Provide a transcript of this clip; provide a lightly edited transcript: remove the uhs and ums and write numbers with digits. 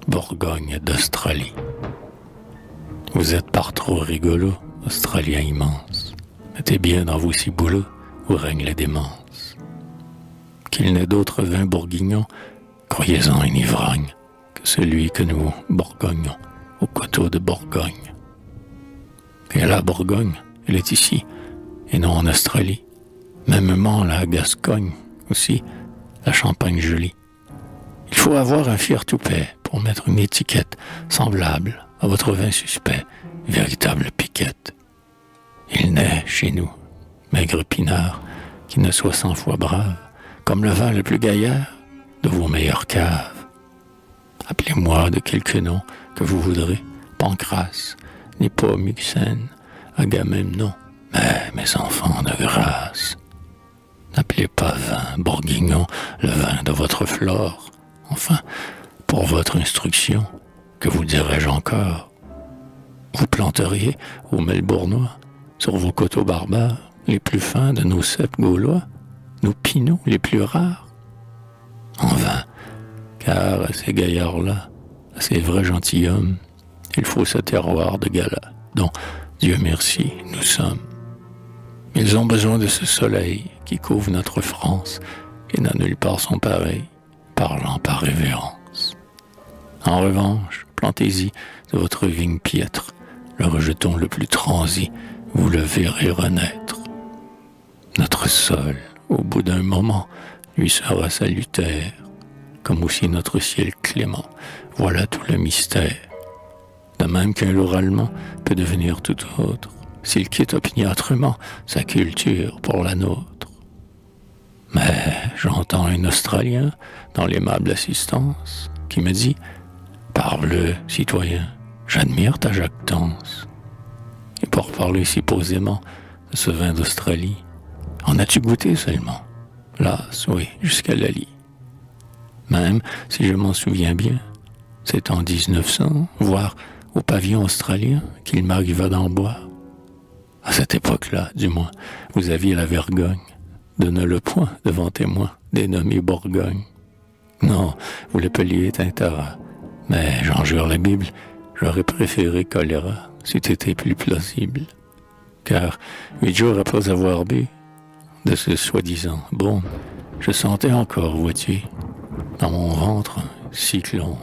Bourgogne d'Australie. Vous êtes par trop rigolo, Australien immense. Mettez bien dans vos ciboulots où règne la démence. Qu'il n'ait d'autre vin bourguignon, croyez-en une ivrogne, que celui que nous bourgognons au coteau de Bourgogne. Et la Bourgogne, elle est ici, et non en Australie. Mêmement la Gascogne, aussi, la Champagne jolie. Il faut avoir un fier toupet pour mettre une étiquette semblable à votre vin suspect, véritable piquette. Il naît chez nous, maigre pinard, qui ne soit 100 fois brave, comme le vin le plus gaillard de vos meilleures caves. Appelez-moi de quelque nom que vous voudrez, Pancrace, Népomucène, Agamemnon, mais mes enfants de grâce. N'appelez pas vin bourguignon le vin de votre flore. Enfin, pour votre instruction, que vous dirais-je encore? Vous planteriez aux Melbournois, sur vos coteaux barbares, les plus fins de nos cèpes gaulois, nos pinots les plus rares? En vain, car à ces gaillards-là, à ces vrais gentilshommes, il faut ce terroir de gala, dont, Dieu merci, nous sommes. Ils ont besoin de ce soleil qui couvre notre France, et n'a nulle part son pareil, parlant par révérence. En revanche, plantez-y de votre vigne piètre, le rejeton le plus transi, vous le verrez renaître. Notre sol, au bout d'un moment, lui sera salutaire, comme aussi notre ciel clément. Voilà tout le mystère. De même qu'un lourd allemand peut devenir tout autre, s'il quitte opiniâtrement sa culture pour la nôtre. Mais j'entends un Australien dans l'aimable assistance qui me dit « Parle, citoyen, j'admire ta jactance. » Et pour parler si posément de ce vin d'Australie, en as-tu goûté seulement? Las, oui, jusqu'à Lali. Même si je m'en souviens bien, c'est en 1900, voire au pavillon australien, qu'il m'arriva d'en boire. À cette époque-là, du moins, vous aviez la vergogne de ne le point devant témoin dénommé Bourgogne. Non, vous l'appeliez Tintara, mais j'en jure la Bible, j'aurais préféré choléra, c'eût été plus plausible. Car 8 jours après avoir bu de ce soi-disant bon, je sentais encore, vois-tu, dans mon ventre un cyclone.